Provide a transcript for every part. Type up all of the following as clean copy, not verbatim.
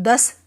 10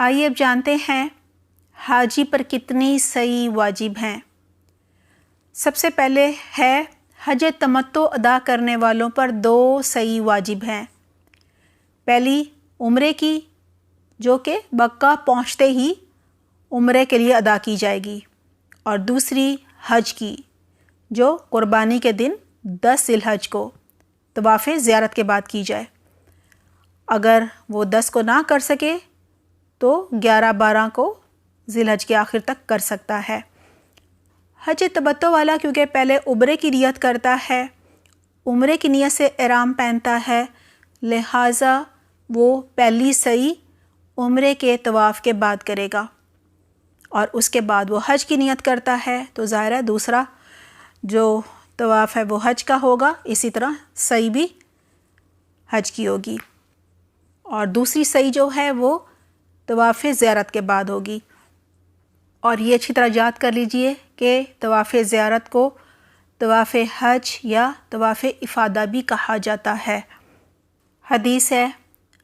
آئیے اب جانتے ہیں حاجی پر کتنی سعی واجب ہیں۔ سب سے پہلے ہے حج تمتع ادا کرنے والوں پر 2 سعی واجب ہیں۔ پہلی عمرے کی، جو کہ مکہ پہنچتے ہی عمرے کے لیے ادا کی جائے گی، اور دوسری حج کی، جو قربانی کے دن 10 ذی الحج کو طواف زیارت کے بعد کی جائے۔ اگر وہ 10 کو نہ کر سکے تو 11-12 کو ذی الحج کے آخر تک کر سکتا ہے۔ حج تمتع والا کیونکہ پہلے عمرے کی نیت کرتا ہے، عمرے کی نیت سے احرام پہنتا ہے، لہٰذا وہ پہلی سعی عمرے کے طواف کے بعد کرے گا، اور اس کے بعد وہ حج کی نیت کرتا ہے تو ظاہر ہے دوسرا جو طواف ہے وہ حج کا ہوگا، اسی طرح سعی بھی حج کی ہوگی، اور دوسری سعی جو ہے وہ طواف زیارت کے بعد ہوگی۔ اور یہ اچھی طرح یاد کر لیجئے کہ طواف زیارت کو طواف حج یا طواف افادہ بھی کہا جاتا ہے۔ حدیث ہے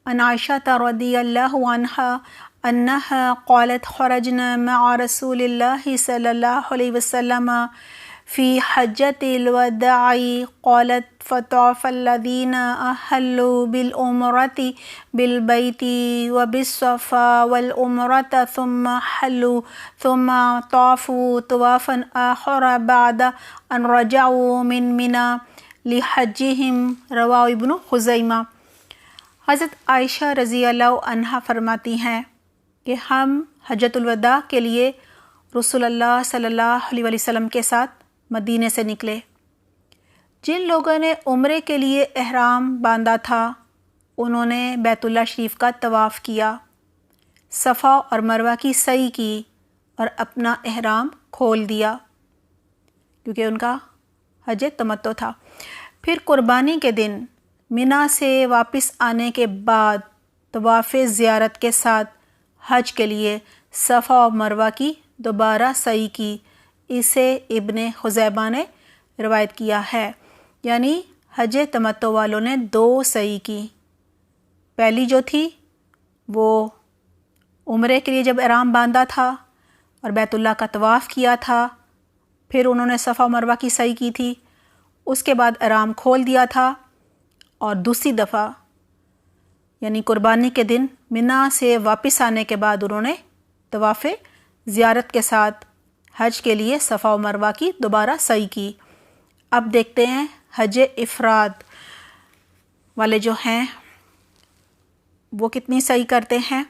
عن عائشہ رضی اللہ عنہا انہا قالت خرجنا مع رسول اللہ صلی اللہ علیہ وسلم فی حجۃ الوداع قالت فطاف الذین احلوا بالعمرۃ بالبیت وبالصفا والعمرۃ ثم حلوا ثم طافوا طوافا آخر بعد ان رجعوا من منی لحجہم، رواہ ابن خزیمہ۔ حضرت عائشہ رضی اللہ عنہا فرماتی ہیں کہ ہم حجۃ الوداع کے لیے رسول اللہ صلی اللہ علیہ وسلم کے ساتھ مدینے سے نکلے۔ جن لوگوں نے عمرے کے لیے احرام باندھا تھا انہوں نے بیت اللہ شریف کا طواف کیا، صفا اور مروہ کی سعی کی اور اپنا احرام کھول دیا کیونکہ ان کا حج تمتع تھا۔ پھر قربانی کے دن منا سے واپس آنے کے بعد طواف زیارت کے ساتھ حج کے لیے صفا اور مروہ کی دوبارہ سعی کی۔ اسے ابن خزیمہ نے روایت کیا ہے، یعنی حج تمتع والوں نے 2 سعی کی۔ پہلی جو تھی وہ عمرے کے لیے جب احرام باندھا تھا اور بیت اللہ کا طواف کیا تھا، پھر انہوں نے صفا و مروہ کی سعی کی تھی، اس کے بعد احرام کھول دیا تھا، اور دوسری دفعہ یعنی قربانی کے دن منا سے واپس آنے کے بعد انہوں نے طواف زیارت کے ساتھ حج کے لیے صفا و مروہ کی دوبارہ سعی کی۔ اب دیکھتے ہیں حج افراد والے جو ہیں وہ کتنی سعی کرتے ہیں۔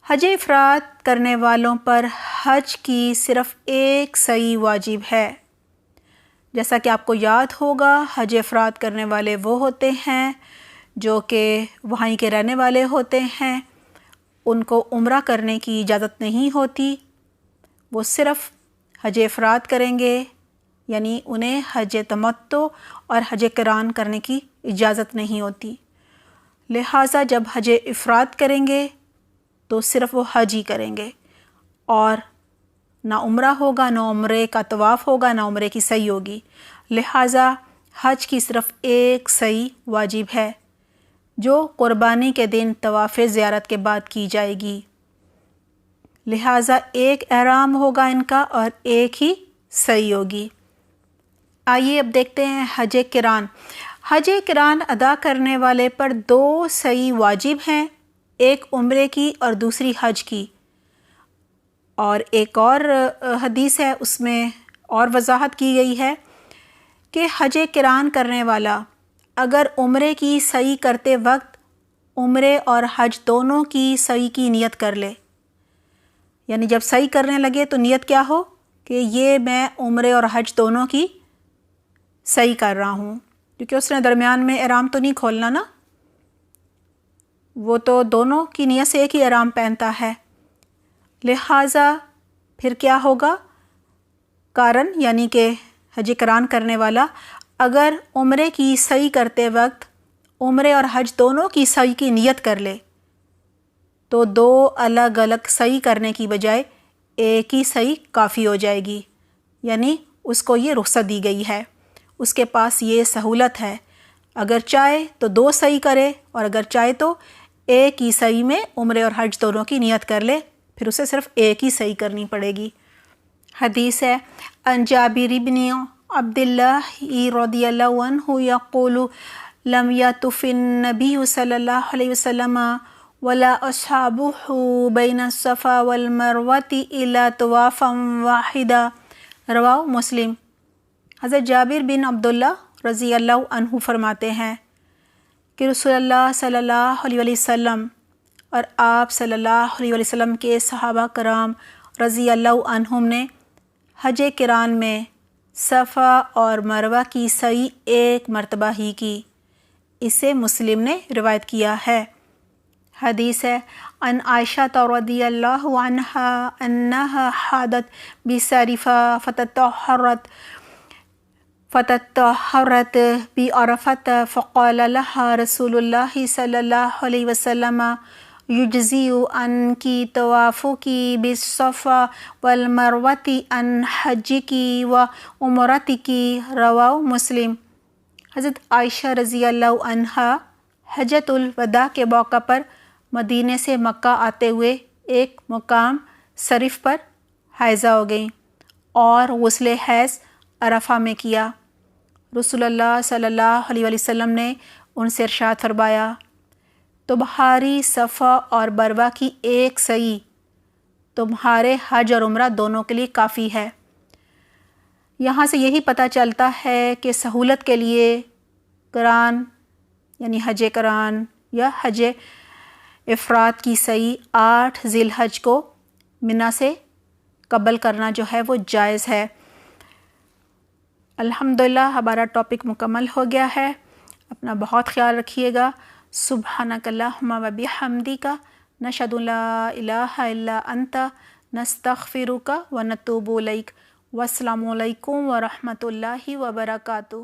حج افراد کرنے والوں پر حج کی صرف 1 سعی واجب ہے۔ جیسا کہ آپ کو یاد ہوگا حج افراد کرنے والے وہ ہوتے ہیں جو کہ وہیں کے رہنے والے ہوتے ہیں، ان کو عمرہ کرنے کی اجازت نہیں ہوتی، وہ صرف حج افراد کریں گے، یعنی انہیں حج تمتع اور حج قران کرنے کی اجازت نہیں ہوتی۔ لہٰذا جب حج افراد کریں گے تو صرف وہ حج ہی کریں گے، اور نہ عمرہ ہوگا، نہ عمرے کا طواف ہوگا، نہ عمرے کی سعی ہوگی۔ لہٰذا حج کی صرف 1 سعی واجب ہے جو قربانی کے دن طواف زیارت کے بعد کی جائے گی۔ لہٰذا 1 احرام ہوگا ان کا اور 1 ہی سعی ہوگی۔ آئیے اب دیکھتے ہیں حج قران۔ حج قران ادا کرنے والے پر 2 سعی واجب ہیں، ایک عمرے کی اور دوسری حج کی۔ اور ایک اور حدیث ہے، اس میں اور وضاحت کی گئی ہے کہ حج قران کرنے والا اگر عمرے کی سعی کرتے وقت عمرے اور حج دونوں کی سعی کی نیت کر لے، یعنی جب سعی کرنے لگے تو نیت کیا ہو کہ یہ میں عمرے اور حج دونوں کی سعی کر رہا ہوں، کیونکہ اس نے درمیان میں احرام تو نہیں کھولنا نا، وہ تو دونوں کی نیت سے ایک ہی احرام پہنتا ہے۔ لہٰذا پھر کیا ہوگا، قارن یعنی کہ حج قران کرنے والا اگر عمرے کی سعی کرتے وقت عمرے اور حج دونوں کی سعی کی نیت کر لے تو 2 الگ الگ سعی کرنے کی بجائے ایک ہی سعی کافی ہو جائے گی، یعنی اس کو یہ رخصت دی گئی ہے، اس کے پاس یہ سہولت ہے، اگر چاہے تو 2 سعی کرے اور اگر چاہے تو ایک ہی سعی میں عمرے اور حج دونوں کی نیت کر لے، پھر اسے صرف ایک ہی سعی کرنی پڑے گی۔ حدیث ہے عن جابر بن عبد اللہ رضی اللہ عنہ یقول لم یطف النبی صلی اللہ علیہ وسلم ولا اصحابہ بین الصفا والمروۃ الا طوافا واحدا، رواہ مسلم۔ حضرت جابر بن عبداللہ رضی اللہ عنہ فرماتے ہیں کہ رسول اللہ صلی اللہ علیہ وسلم اور آپ صلی اللہ علیہ وسلم کے صحابہ کرام رضی اللہ عنہم نے حج قران میں صفا اور مروہ کی سعی ایک مرتبہ ہی کی۔ اسے مسلم نے روایت کیا ہے۔ حدیث ہے عن عائشہ رضی اللہ عنہا انہا حادت بسریفہ فتطہرت بعرفۃ فقال لها رسول اللہ صلی اللہ علیہ وسلم یجزی عنکی طوافکی بالصفا والمروۃ عن حجکی و عمرتکی، رواہ مسلم۔ حضرت عائشہ رضی اللہ عنہا حجۃ الوداع کے موقع پر مدینے سے مکہ آتے ہوئے ایک مقام صریف پر حائضہ ہو گئیں اور غسل حیض عرفہ میں کیا۔ رسول اللہ صلی اللہ علیہ وسلم نے ان سے ارشاد فرمایا، تمہاری صفا اور مروہ کی ایک سعی تمہارے حج اور عمرہ دونوں کے لیے کافی ہے۔ یہاں سے یہی پتہ چلتا ہے کہ سہولت کے لیے قران یعنی حج قران یا حج افراد کی سعی 8 ذی الحج کو منا سے قبل کرنا جو ہے وہ جائز ہے۔ الحمدللہ ہمارا ٹاپک مکمل ہو گیا ہے۔ اپنا بہت خیال رکھیے گا۔ سبحانک اللہم و بحمدک نشہد ان لا الہ الا انت نستغفرک و نتوب الیک۔ والسلام علیکم ورحمۃ اللہ وبرکاتہ۔